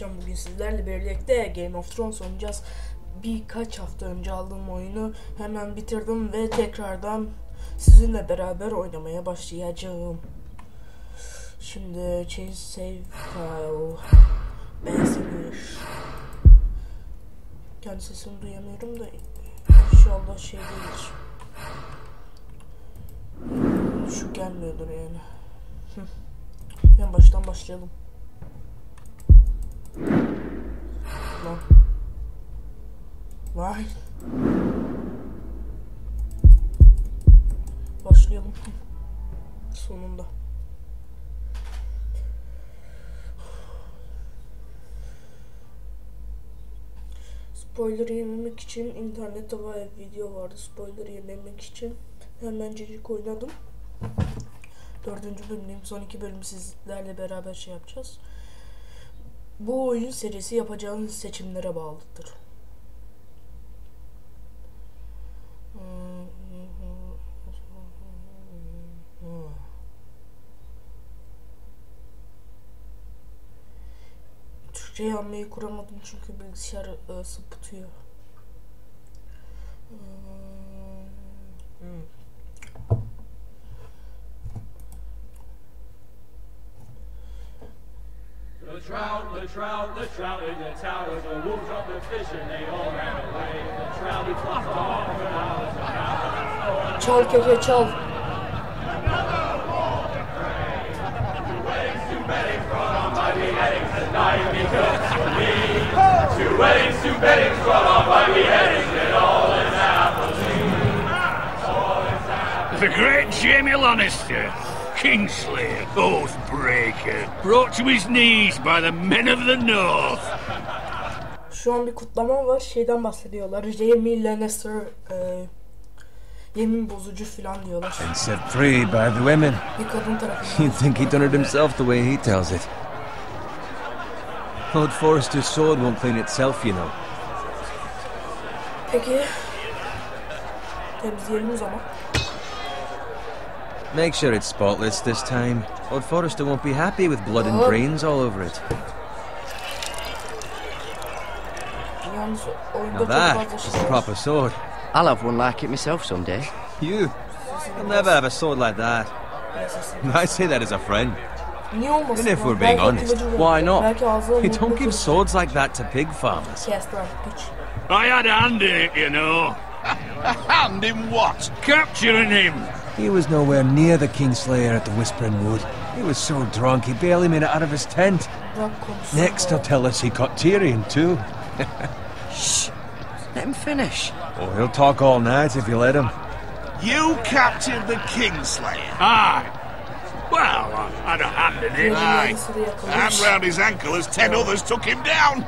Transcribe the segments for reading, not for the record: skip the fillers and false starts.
Bugün sizlerle birlikte Game of Thrones oynayacağız. Birkaç hafta önce aldığım oyunu hemen bitirdim ve tekrardan sizinle beraber oynamaya başlayacağım. Şimdi change save file. Benzinmiş. Kendi sesimi duyamıyorum da inşallah şey değildir. Şu gelmiyordur yani. En baştan başlayalım. Lan. Vay. Başlayalım. Sonunda. Spoiler yememek için internette bayağı video vardı. Spoiler yememek için hemencecik oynadım. 4. bölümdeyim. Son 2 bölüm sizlerle beraber şey yapacağız. Bu oyun serisi yapacağınız seçimlere bağlıdır. Türkçe yanmayı kuramadım çünkü bilgisayar sapıtıyor. The trout in the tower, the wolves of the fish and they all ran away. The trout, he flopped off and out of the house. Çal keke çal. Two weddings brought on by beheadings and dying because of me. Two weddings brought on by beheadings and all is happily. The great Jamie Lannister, Kingslayer, Oathbreaker, brought to his knees by the men of the North. Şu an bir kutlama var. Şeyden bahsediyorlar. Jamie Lannister yemin bozucu falan diyorlar. And set free by the women. Bir kadın tarafından. You'd think he'd done it himself the way he tells it. Lord Forrester's sword won't clean itself, you know. Peki. Temizleyelim o zaman. Make sure it's spotless this time. Lord Forrester won't be happy with blood and brains all over it. Now that is a proper sword. I'll have one like it myself someday. You'll never have a sword like that. I say that as a friend. And if we're being honest, why not? You don't give swords like that to pig farmers. I had a hand in it, you know. A hand in what? Capturing him. He was nowhere near the Kingslayer at the Whispering Wood. He was so drunk he barely made it out of his tent. Next he'll tell us he caught Tyrion too. Shh! Let him finish. Oh, he'll talk all night if you let him. You captured the Kingslayer? Aye. Well, I had a hand in it. Aye. And round his ankle as 10 others took him down.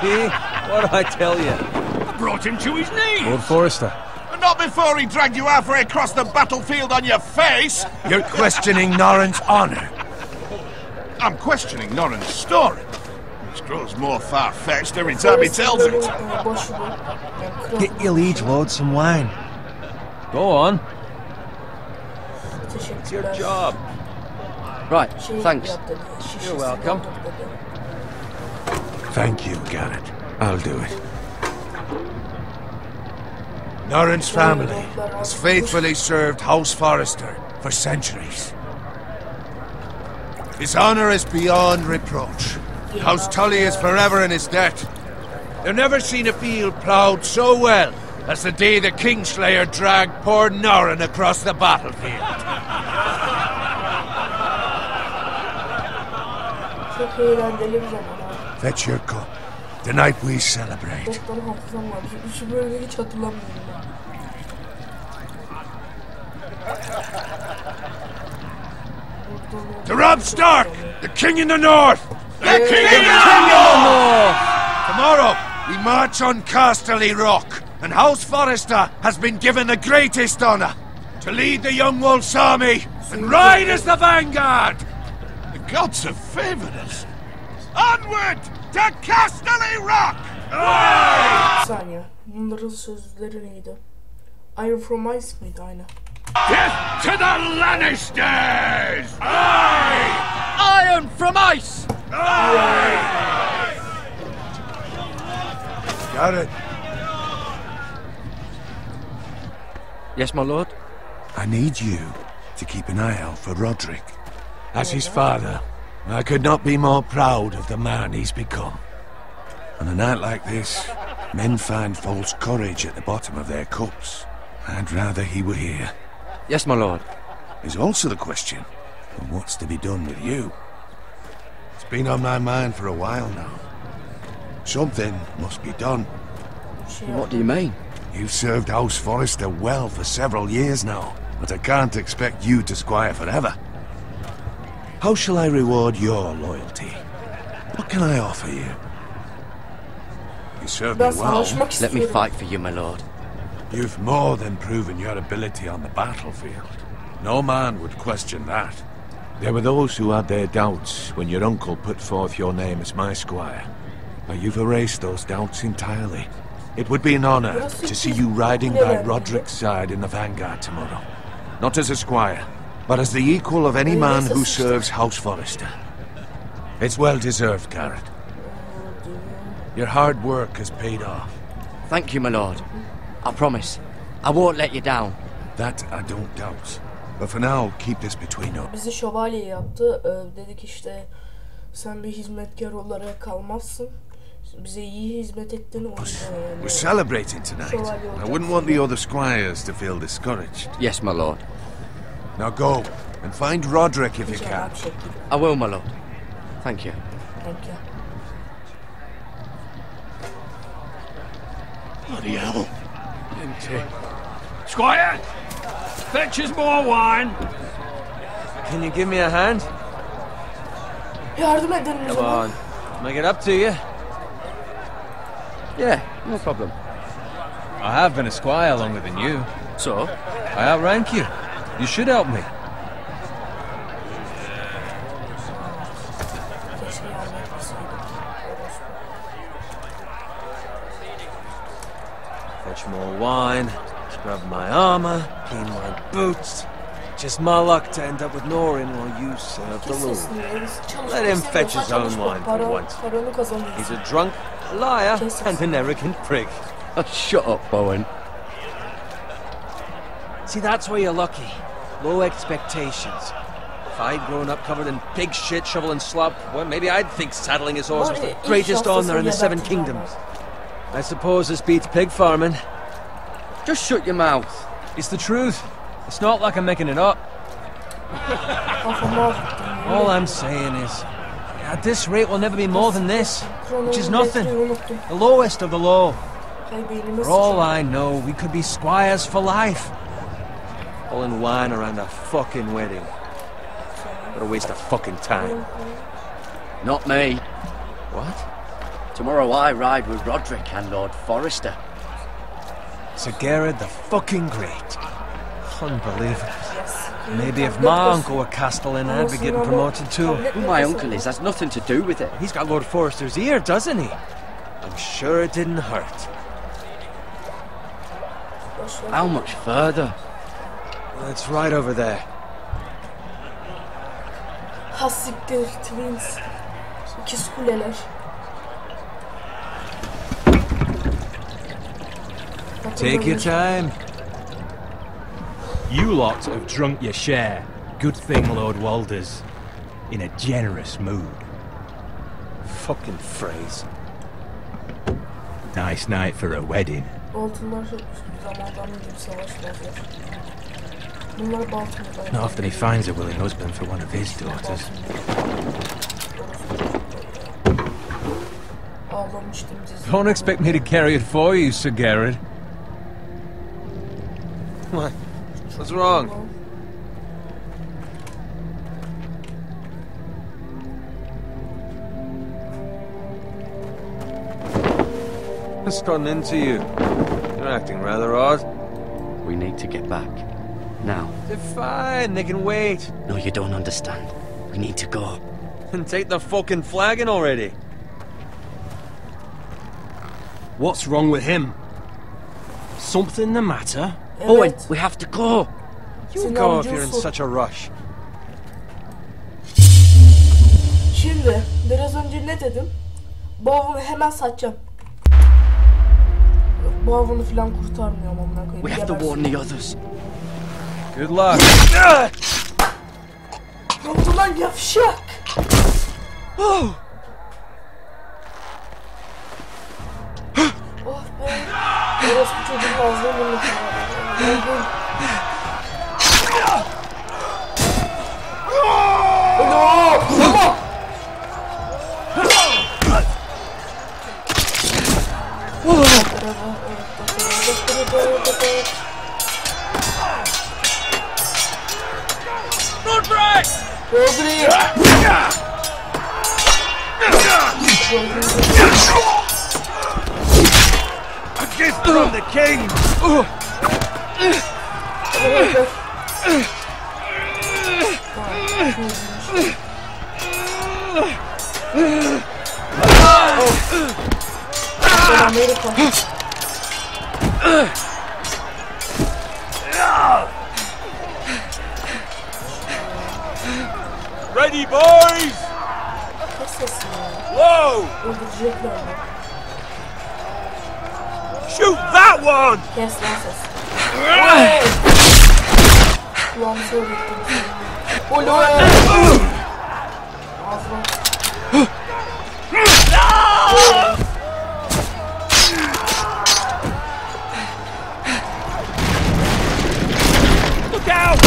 See? What'd I tell you? I brought him to his knees. Lord Forrester. Not before he dragged you halfway across the battlefield on your face. You're questioning Norrin's honor. I'm questioning Norrin's story, which grows more far-fetched every time he tells it. Get your liege lord some wine. Go on. It's your job. Right, thanks. You're welcome. Thank you, Garrett. I'll do it. Norrin's family has faithfully served House Forrester for centuries. His honor is beyond reproach. House Tully is forever in his debt. They've never seen a field ploughed so well as the day the Kingslayer dragged poor Norrin across the battlefield. Fetch your cup. Tonight we celebrate. To Robb Stark, the King in the North! The King in the North! Tomorrow, we march on Casterly Rock, and House Forrester has been given the greatest honor to lead the Young Wolf's army and ride as the vanguard! The gods have favored us. Onward to Casterly Rock! Bir saniye. Bunların sözleri neydi? Iron from Ice mıydı aynı? Death to the Lannisters! Iron from ice! Aye! Garrett, Yes, my lord? I need you to keep an eye out for Roderick. As his father, I could not be more proud of the man he's become. On a night like this, men find false courage at the bottom of their cups. I'd rather he were here. Yes, my lord. There's also the question of what's to be done with you. It's been on my mind for a while now. Something must be done. What do you mean? You've served House Forrester well for several years now, but I can't expect you to squire forever. How shall I reward your loyalty? What can I offer you? You served me well. Let me fight for you, my lord. You've more than proven your ability on the battlefield. No man would question that. There were those who had their doubts when your uncle put forth your name as my squire. But you've erased those doubts entirely. It would be an honor to see you riding by Roderick's side in the vanguard tomorrow. Not as a squire, but as the equal of any man who serves House Forrester. It's well deserved, Garrett. Your hard work has paid off. Thank you, my lord. I promise. I won't let you down. That I don't doubt. But for now, keep this between us. Bizi şövalye yaptı. Dedik işte sen bir hizmetkar olarak kalmazsın. Bize iyi hizmet ettin. We're celebrating tonight. I wouldn't want the other squires to feel discouraged. Yes, my lord. Now go and find Roderick if you can. I will, my lord. Thank you. Thank you. Bloody hell. Empty. Squire! Fetch us more wine. Can you give me a hand? Yardım edelim o Come zaman. on. Make it up to you. Yeah, no problem. I have been a squire longer than you. So? I outrank you. You should help me. Keşke yardım etmeseydim. Fetch more wine, scrub my armor, clean my boots. Just my luck to end up with Norin while you serve the Lord. Let him fetch his own wine for once. He's a drunk, a liar, and an arrogant prick. Oh, shut up, Bowen. See, that's where you're lucky. Low expectations. If I'd grown up covered in pig shit, shovel and slop, well, maybe I'd think saddling his horse was the greatest honour in the Seven Kingdoms. I suppose this beats pig farming. Just shut your mouth. It's the truth. It's not like I'm making it up. All I'm saying is, at this rate we'll never be more than this, which is nothing. The lowest of the low. For all I know, we could be squires for life. Pulling wine around a fucking wedding. What a waste of fucking time. Not me. What? Tomorrow I ride with Roderick and Lord Forrester. Sir Garrett the fucking Great. Unbelievable. Maybe if my uncle were Castellan, I'd be getting promoted too. Who my uncle is has nothing to do with it. He's got Lord Forrester's ear, doesn't he? I'm sure it didn't hurt. How much further? It's right over there. Hassiktir Twins. İkiz kuleler. Take your time. You lot have drunk your share. Good thing Lord Walder's in a generous mood. Fucking phrase. Nice night for a wedding. Baltınlar zamandan önce savaşmazlar. Bunlar Baltınlar. Not often he finds a willing husband for one of his daughters. Ağlamıştım dizide. Don't expect me to carry it for you, Sir Garrett. What? What's wrong? What's gotten into you? You're acting rather odd. We need to get back. Now. They're fine, they can wait. No, you don't understand. We need to go. And take the fucking flagon already. What's wrong with him? Something the matter? Owen, we have to go. You go if you're in such a rush. Şimdi biraz önce ne dedim? Bavulu hemen satacağım. Bu avını falan kurtarmıyorum amına koyayım. We have to warn the others. Good luck. Ne oldu lan yavşak? Oh! Oh be. Orospu çocuğun ağzına bunu kullanıyor. No! Tamam! Rodri! A gift from the king! Ready, boys! Whoa! Shoot that one! Kes lan ses. Kulağımı söylettim seni. Olo! Ağzına. Look out!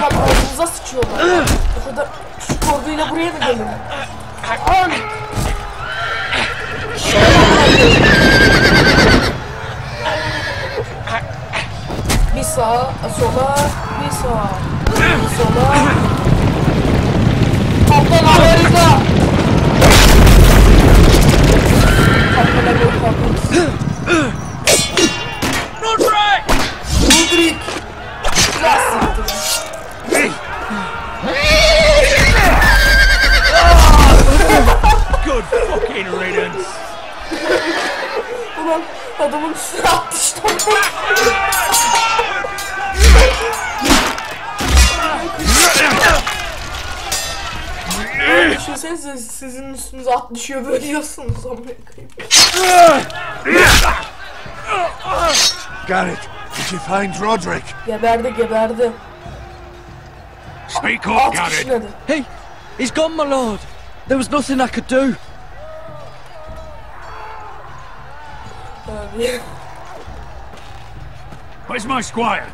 Ağzımıza sıçıyorlar. O kadar küçük orduyla buraya mı gelin? An! Bir sağa, sola, bir sağa, bir sola. Kaptan Amerika! Kaptan Amerika. Rodrik! Good fucking riddance! Ulan adamın üstüne attı işte. Düşünsenize sizin üstünüze at düşüyor böyle yiyorsunuz Amerika'yı. Garrett, did you find Roderick? Geberdi. Speak up, At Garrett! kişnedi. Hey, he's gone, my lord. There was nothing I could do. Abi. Where's my squire?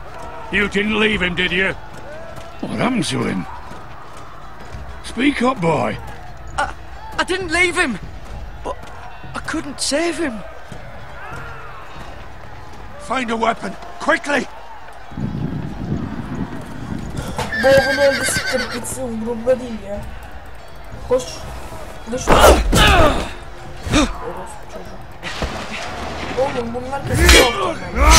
You didn't leave him, did you? What happened to him? Speak up, boy. I didn't leave him, but I couldn't save him. Find a weapon, quickly! Bu avını öldü siktirip gitsin umurumda değil ya. Koş. Düş. Orospu çocuğu. Oğlum bunlar kesin ortamda.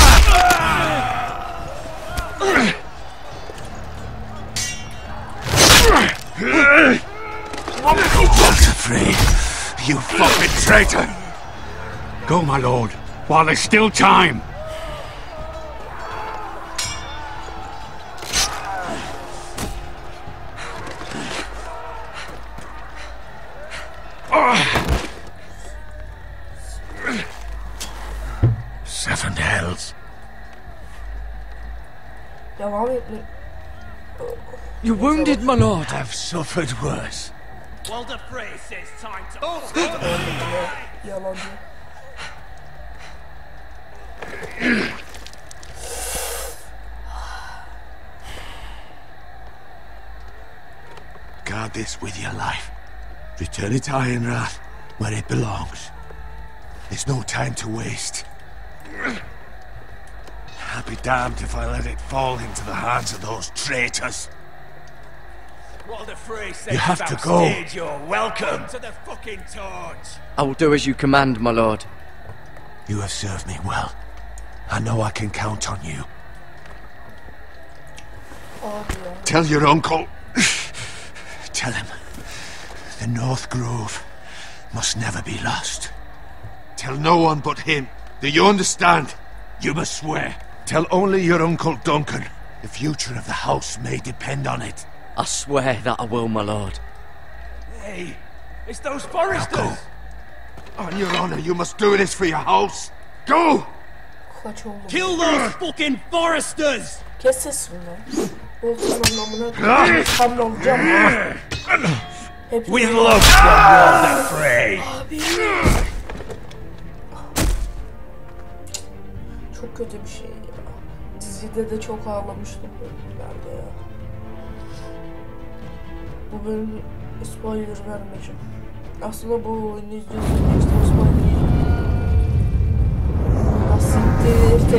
Free, you fucking traitor! Go, my lord, while there's still time. Seven hells. Devam etme. You're wounded, my lord. I've suffered worse. Walder Frey says time to... Yalancı. Guard this with your life. Return it to Ironrath, where it belongs. There's no time to waste. I'll be damned if I let it fall into the hands of those traitors. Walder Frey says You have to go. You're welcome to the fucking torch. I will do as you command, my lord. You have served me well. I know I can count on you. Abi ya. Tell your uncle. Tell him the North Grove must never be lost. Tell no one but him. Do you understand? You must swear. Tell only your Uncle Duncan. The future of the house may depend on it. I swear that I will, my lord. Hey, it's those foresters! Now go. On your honor, you must do this for your house. Go! Kaç oğlum? Kill those fucking foresters! Kes sesini lan. Olsun anlamına. Tam olacağım. We love the world afraid! Abi. Çok kötü bir şey ya. Dizide de çok ağlamıştım bölümlerde ya. Bu bölüm spoiler vermeyeceğim. Aslında bu oyunu izliyorsun işte spoiler. Asiktir,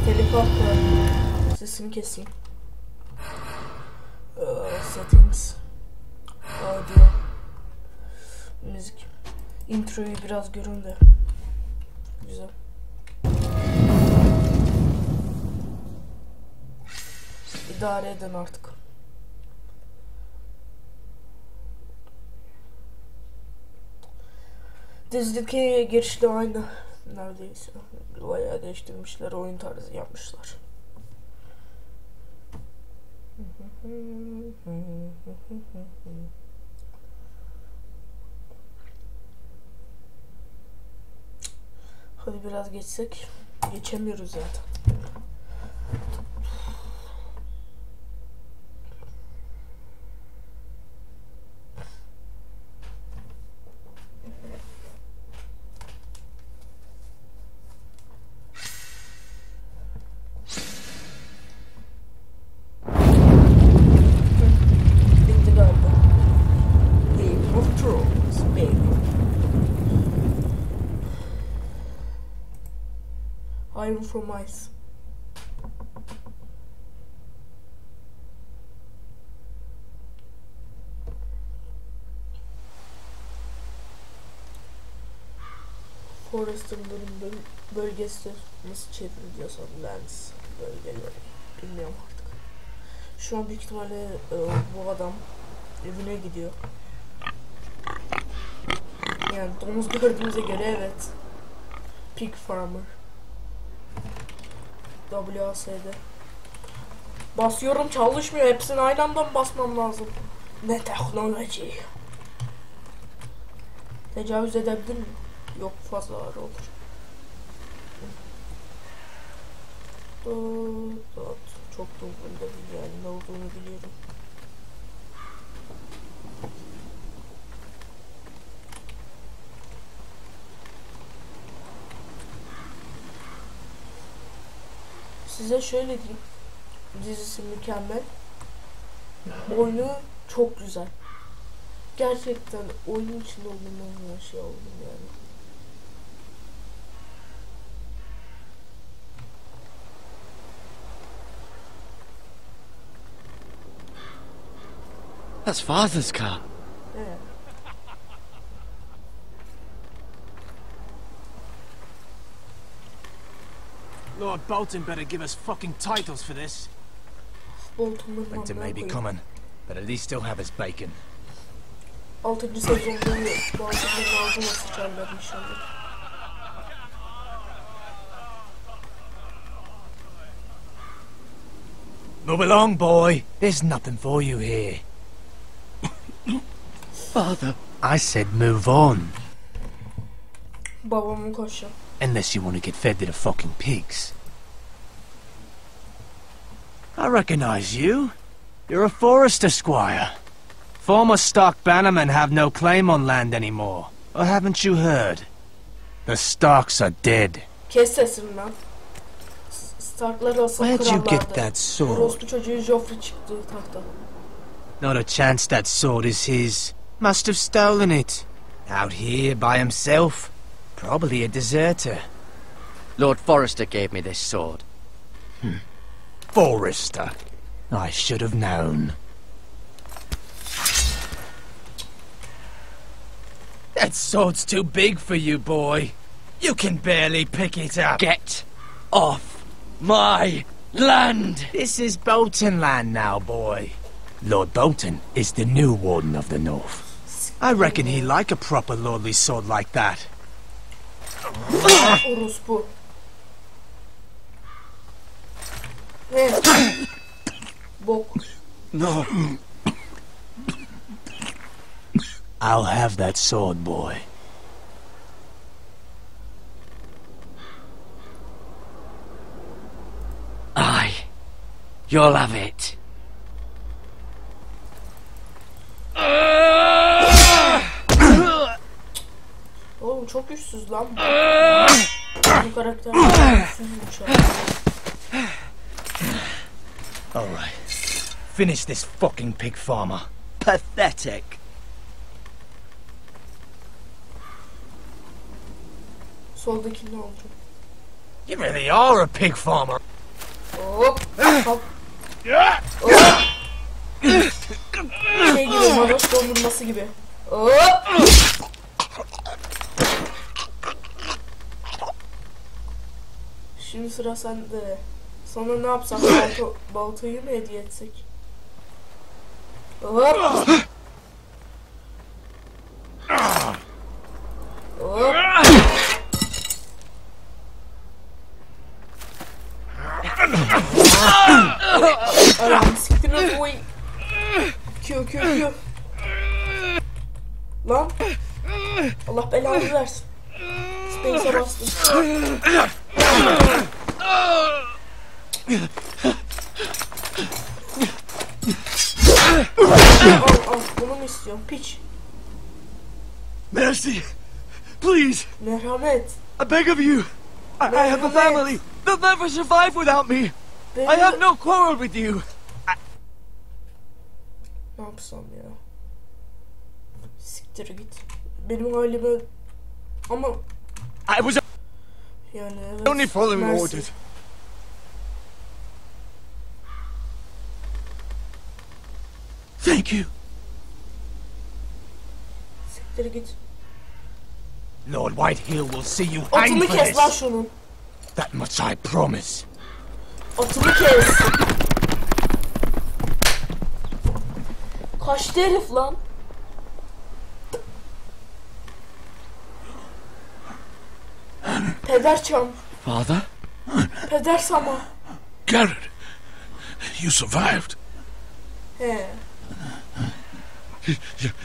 telif hakkı. Sesini keseyim. Settings. Audio. Müzik. Introyu biraz görün de. Güzel. İdare edin artık. Dizideki girişte aynı. Neredeyse. Bayağı değiştirmişler. Oyun tarzı yapmışlar. Hadi biraz geçsek. Geçemiyoruz zaten. Bitti galiba. Game of Thrones, baby. Iron from Ice. Forest'ın bölgesi nasıl çevriliyorsa Lands bölgeleri bilmiyorum artık. Şu an büyük ihtimalle bu adam evine gidiyor. Yani domuz gördüğümüze göre evet. Pig Farmer. WASD. Basıyorum çalışmıyor. Hepsini aynı anda mı basmam lazım? Ne teknoloji? Tecavüz edebilir miyim? Yok, fazla ağır olur. Çok da umurumda değil yani, ne olduğunu biliyorum. Size şöyle diyeyim. Dizisi mükemmel. Oyunu çok güzel. Gerçekten oyun içinde olduğumdan şey oldum yani. That's Father's car. Evet. Lord Bolton better give us fucking titles for this. Bolton'un Winter may be mantığı coming, but at least he'll have his bacon. 6. sezonda Bolton'un ağzına sıçarlar inşallah. Move along, boy. There's nothing for you here. Father. I said move on. Babamın koşu. Unless you want to get fed to the fucking pigs. I recognize you. You're a forester squire. Former Stark bannermen have no claim on land anymore. Or haven't you heard? The Starks are dead. Kes sesini lan. Starklar asıl Where'd you krallardı. get that sword? Orospu çocuğu Joffrey çıktı tahta. Not a chance that sword is his. Must have stolen it. Out here by himself. Probably a deserter. Lord Forrester gave me this sword. Forester. I should have known. That sword's too big for you, boy. You can barely pick it up. Get off my land! This is Bolton land now, boy. Lord Bolton is the new Warden of the North. I reckon he'd like a proper lordly sword like that. Orospu. Bok. No. I'll have that sword, boy. Aye. You'll have it. Oğlum çok güçsüz lan. Bu karakter güçsüzmüş abi. Alright. Finish this fucking pig farmer. Pathetic. Soldakini alacağım. You really are a pig farmer. Hop. Hop. Hop. Şey gibi, Maros dondurması gibi. Hop. Şimdi sıra sende. Sana ne yapsak? Baltayı mı hediye etsek? Hop. Hop. Ayağım siktir lan oy. Kyo. Lan. Allah belanı versin. Space'e bastım. Al bunu mu istiyorsun piç? Mercy. Please. Merhamet. I beg of you. I have a family. They'll never survive without me. I have no quarrel with you. Ne yapsam ya? Siktir git. Benim aileme... Ama... I was Yani evet. only following Mersi. orders. Thank you. Siktir git. Lord Whitehill will see you hang Atını for kes lan this. şunun. That much I promise. Atını kes. Kaçtı herif lan. Pederçam. Father? Peder sama. Garrett, you survived. He.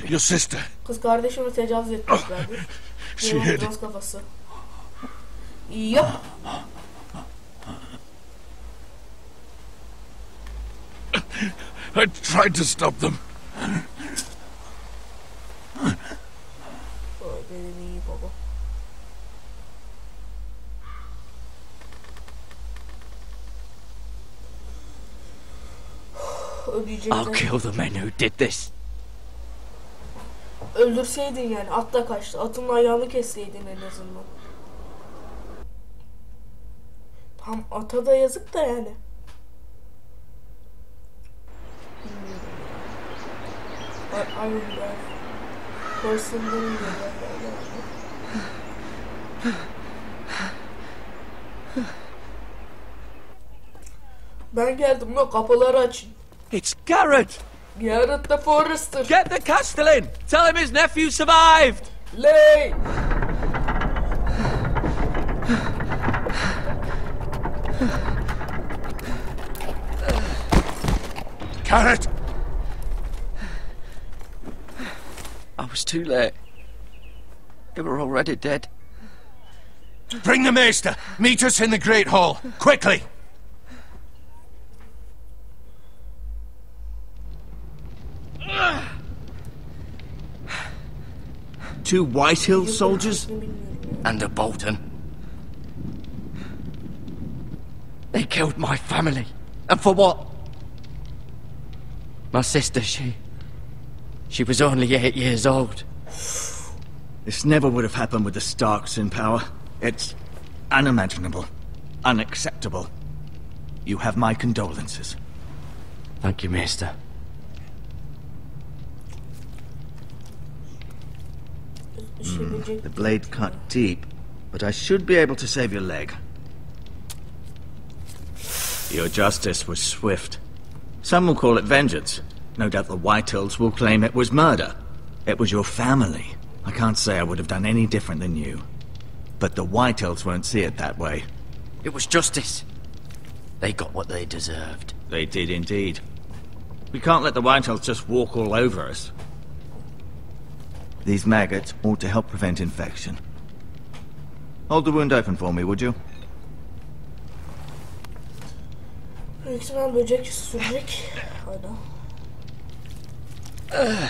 Your sister. Kız kardeşimi tecavüz etmişlerdi. She hid. Biraz kafası. Yup. I tried to stop them. Benim iyi baba. I'll kill the men who did this. Öldürseydin yani, at da kaçtı. Atın ayağını kesseydin en azından. Tam ata da yazık da yani. I will die. Personally ben geldim lan, kapıları açın. It's Garrett. Garrett the Forester. Get the Castellan. Tell him his nephew survived. Lay. Garrett! I was too late. They were already dead. Bring the maester. Meet us in the Great Hall. Quickly! Two Whitehill soldiers and a Bolton. They killed my family. And for what? My sister, she was only 8 years old. This never would have happened with the Starks in power. It's unimaginable. Unacceptable. You have my condolences. Thank you, Maester. The blade cut deep, but I should be able to save your leg. Your justice was swift. Some will call it vengeance. No doubt the Whitehills will claim it was murder. It was your family. I can't say I would have done any different than you. But the Whitehills won't see it that way. It was justice. They got what they deserved. They did indeed. We can't let the Whitehills just walk all over us. These maggots ought to help prevent infection. Hold the wound open for me, would you? Büyük ihtimal böcek sürecek. Aynen.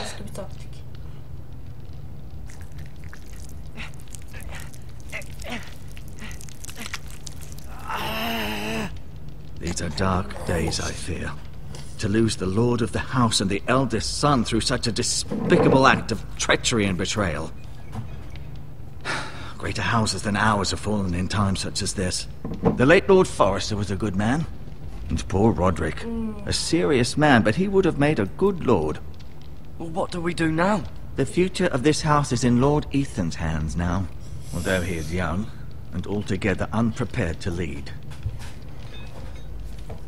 Eski bir taktik. These are dark days, I fear. To lose the lord of the house and the eldest son through such a despicable act of treachery and betrayal. Greater houses than ours have fallen in times such as this. The late Lord Forrester was a good man. And poor Roderick. A serious man, but he would have made a good lord. Well, what do we do now? The future of this house is in Lord Ethan's hands now. Although he is young, and altogether unprepared to lead.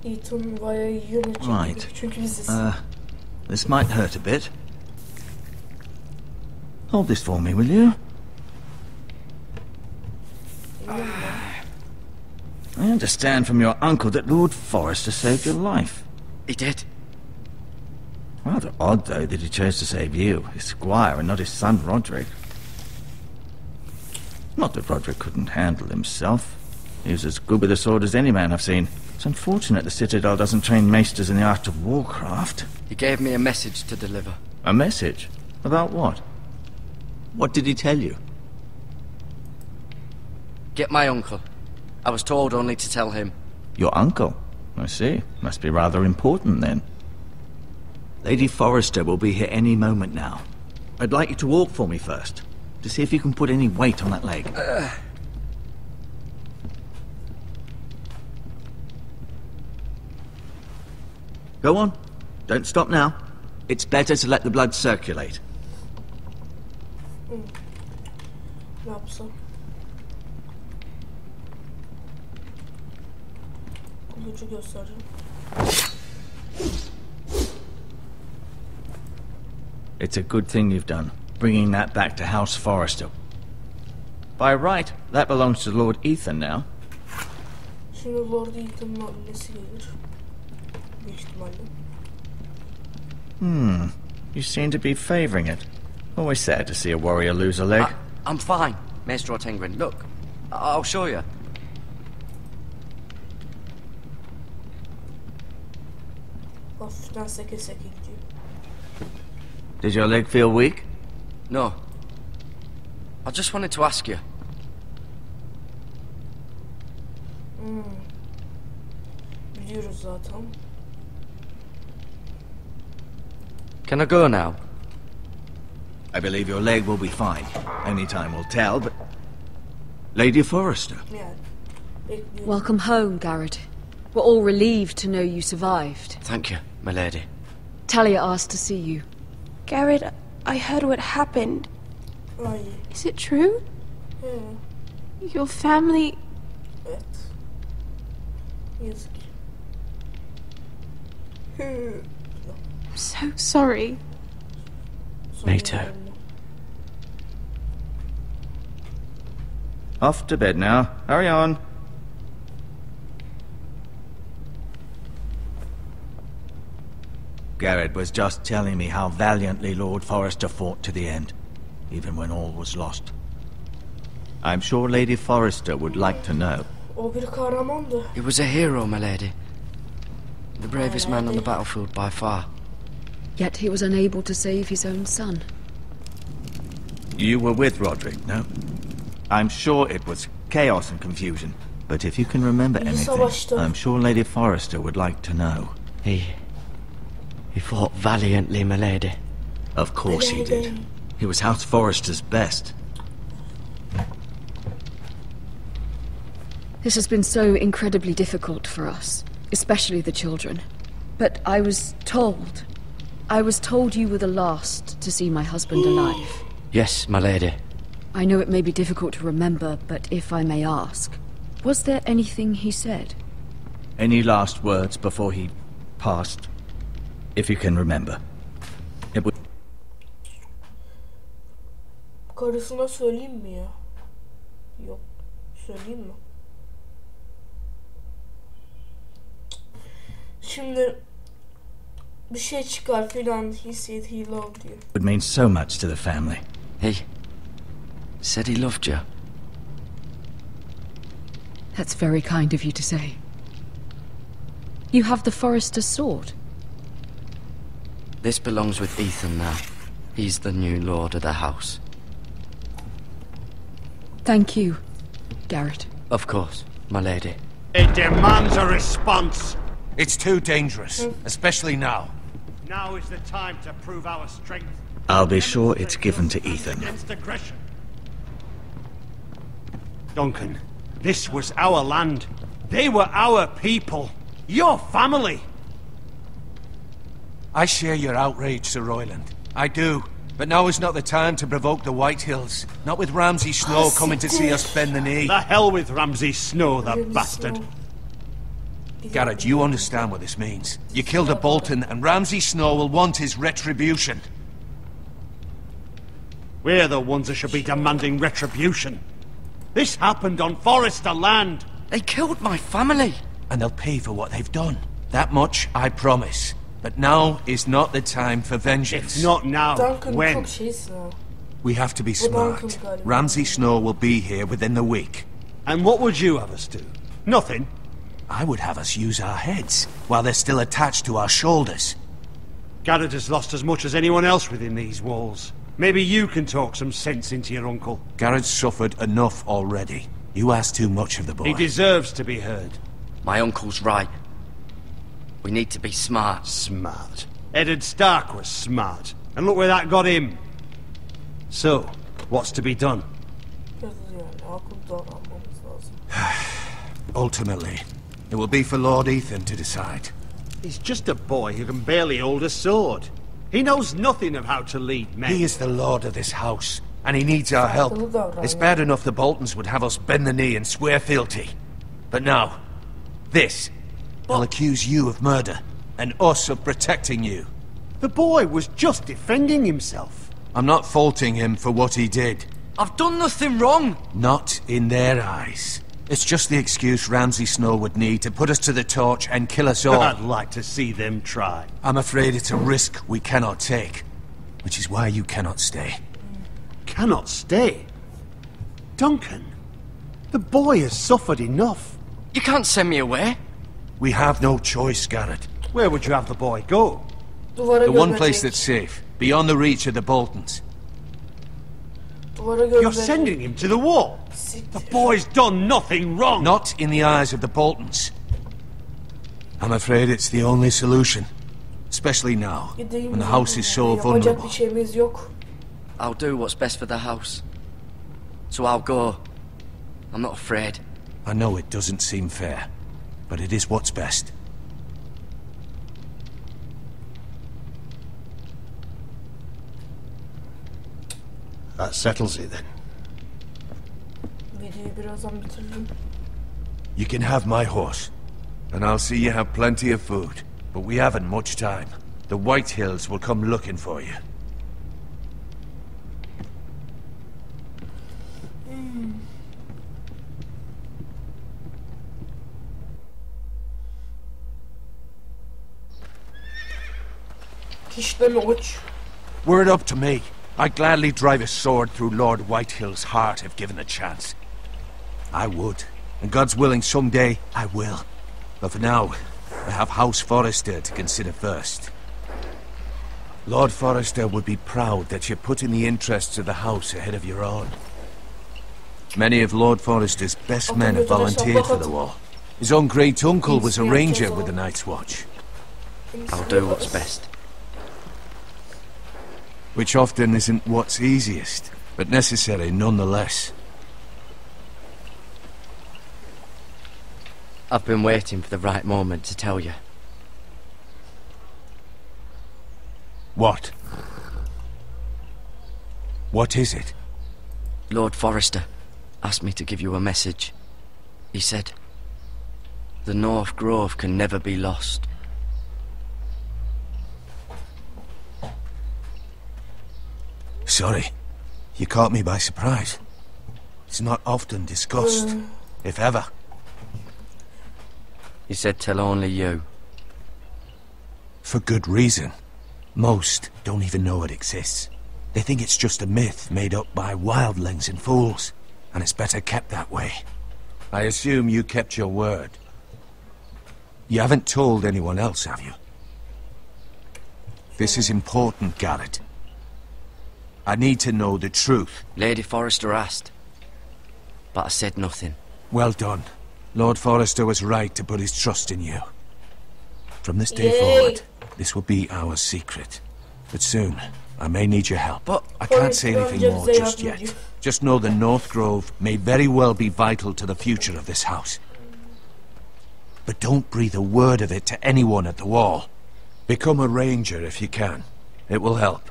Ethan bayağı iyi yönetecek. Right. Çünkü biziz. This might hurt a bit. Hold this for me, will you? I understand from your uncle that Lord Forrester saved your life. He did. Rather odd, though, that he chose to save you, his squire, and not his son Roderick. Not that Roderick couldn't handle himself. He was as good with a sword as any man I've seen. It's unfortunate the Citadel doesn't train maesters in the art of warcraft. He gave me a message to deliver. A message? About what? What did he tell you? Get my uncle. I was told only to tell him. Your uncle? I see. Must be rather important, then. Lady Forrester will be here any moment now. I'd like you to walk for me first, to see if you can put any weight on that leg. Go on. Don't stop now. It's better to let the blood circulate. Ne yapsam? Kılıcı göstereceğim. It's a good thing you've done, bringing that back to House Forrester. By right, that belongs to Lord Ethan now. Şimdi Lord Ethan'ın annesi gelir. Büyük ihtimalle. You seem to be favoring it. Always sad to see a warrior lose a leg. I'm fine, Maester Ortengrin. Look, I'll show you. Hafiften seke seke gidiyor. Does your leg feel weak? No. I just wanted to ask you. Biliyoruz zaten. Can I go now? I believe your leg will be fine. Only time will tell, but... Lady Forrester. Yani. Bekliyorum. Welcome home, Garrett. We're all relieved to know you survived. Thank you, my lady. Talia asked to see you. Garrett, I heard what happened. Ay. Is it true? Your family... Evet. Yazık. I'm so sorry. Me too. Off to bed now. Hurry on. Garrett was just telling me how valiantly Lord Forrester fought to the end, even when all was lost. I'm sure Lady Forrester would like to know. O bir kahramandı. He was a hero, my lady. The bravest man on the battlefield by far. Yet he was unable to save his own son. You were with Roderick, no? I'm sure it was chaos and confusion. But if you can remember anything, I'm sure Lady Forrester would like to know. He fought valiantly, my lady. Of course he did. He was House Forrester's best. This has been so incredibly difficult for us, especially the children. But I was told you were the last to see my husband alive. Yes, my lady. I know it may be difficult to remember, but if I may ask, was there anything he said? Any last words before he passed? If you can remember. It would... Karısına söyleyeyim mi ya? Yok. Söyleyeyim mi? Şimdi bir şey çıkar filan. He said he loved you. Would mean so much to the family. He said he loved you. That's very kind of you to say. You have the Forester's sword. This belongs with Ethan now. He's the new lord of the house. Thank you, Garrett. Of course, my lady. It demands a response. It's too dangerous, especially now. Now is the time to prove our strength. I'll be sure it's given to Ethan. Against aggression. Duncan, this was our land. They were our people. Your family. I share your outrage, Sir Royland. I do. But now is not the time to provoke the White Hills. Not with Ramsay Snow coming to see us bend the knee. The hell with Ramsay Snow, the bastard. Garrett, you understand what this means. You killed a Bolton, and Ramsay Snow will want his retribution. We're the ones that should be demanding retribution. This happened on Forester land. They killed my family. And they'll pay for what they've done. That much, I promise. But now is not the time for vengeance. If not now, when? We have to be smart. Ramsay Snow will be here within the week. And what would you have us do? Nothing? I would have us use our heads, while they're still attached to our shoulders. Garrett has lost as much as anyone else within these walls. Maybe you can talk some sense into your uncle. Garrett's suffered enough already. You ask too much of the boy. He deserves to be heard. My uncle's right. We need to be smart. Smart? Eddard Stark was smart. And look where that got him. So, what's to be done? Ultimately, it will be for Lord Ethan to decide. He's just a boy who can barely hold a sword. He knows nothing of how to lead men. He is the lord of this house, and he needs our help. It's bad enough the Boltons would have us bend the knee and swear fealty. But now, this. They'll accuse you of murder, and us of protecting you. The boy was just defending himself. I'm not faulting him for what he did. I've done nothing wrong. Not in their eyes. It's just the excuse Ramsay Snow would need to put us to the torch and kill us all. I'd like to see them try. I'm afraid it's a risk we cannot take, which is why you cannot stay. Cannot stay? Duncan, the boy has suffered enough. You can't send me away. We have no choice, Garrett. Where would you have the boy go? The one place that's safe, beyond the reach of the Boltons. You're sending him to the wall? The boy's done nothing wrong! Not in the eyes of the Boltons. I'm afraid it's the only solution. Especially now, when the house is so vulnerable. I'll do what's best for the house. So I'll go. I'm not afraid. I know it doesn't seem fair, but it is what's best. That settles it then. You can have my horse, and I'll see you have plenty of food. But we haven't much time. The White Hills will come looking for you. Were it up to me, I'd gladly drive a sword through Lord Whitehill's heart if given the chance. I would, and God's willing someday I will. But for now, I have House Forrester to consider first. Lord Forrester would be proud that you're putting the interests of the house ahead of your own. Many of Lord Forrester's best men have volunteered for the war. His own great-uncle was a ranger with the Night's Watch. I'll do what's best. Which often isn't what's easiest, but necessary nonetheless. I've been waiting for the right moment to tell you. What? What is it? Lord Forrester asked me to give you a message. He said, The North Grove can never be lost. Sorry, you caught me by surprise. It's not often discussed, if ever. He said tell only you. For good reason. Most don't even know it exists. They think it's just a myth made up by wildlings and fools, and it's better kept that way. I assume you kept your word. You haven't told anyone else, have you? This is important, Garrett. I need to know the truth. Lady Forrester asked, but I said nothing. Well done. Lord Forrester was right to put his trust in you. From this day forward, this will be our secret. But soon, I may need your help. But I can't say anything more just yet. Just know the North Grove may very well be vital to the future of this house. But don't breathe a word of it to anyone at the wall. Become a ranger if you can. It will help.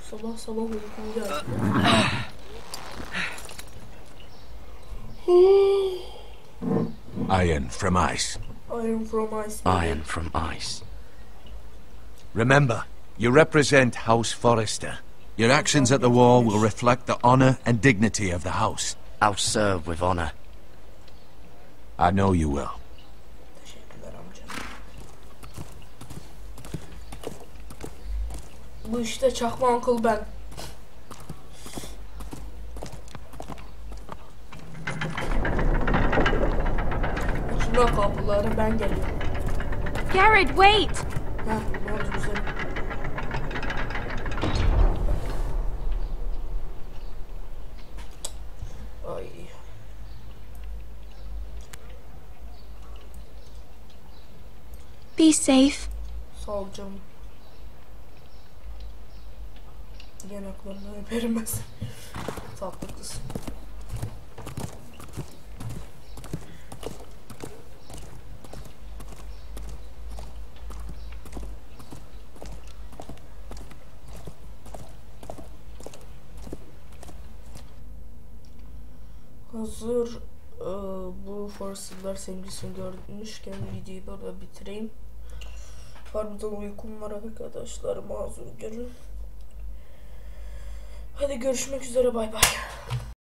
Sabah sabah uykum geldi. Iron from ice. Iron from ice. Iron from ice. Remember, you represent House Forrester. Your actions at the wall will reflect the honor and dignity of the house. I'll serve with honor. I know you will. Teşekkürler amca. Bu işte çakma uncle ben. Açın kapıları, ben geliyorum. Garrett, wait! Ha, ne oldu güzelim? Ay. Be safe. Sağ ol canım. Yanaklarını öperim. Tatlı kız. Hazır bu Forrest'lar sevgilisini görmüşken videoyu da bitireyim. Harbiden uykum var arkadaşlar, mazur görün. Hadi görüşmek üzere, bay bay.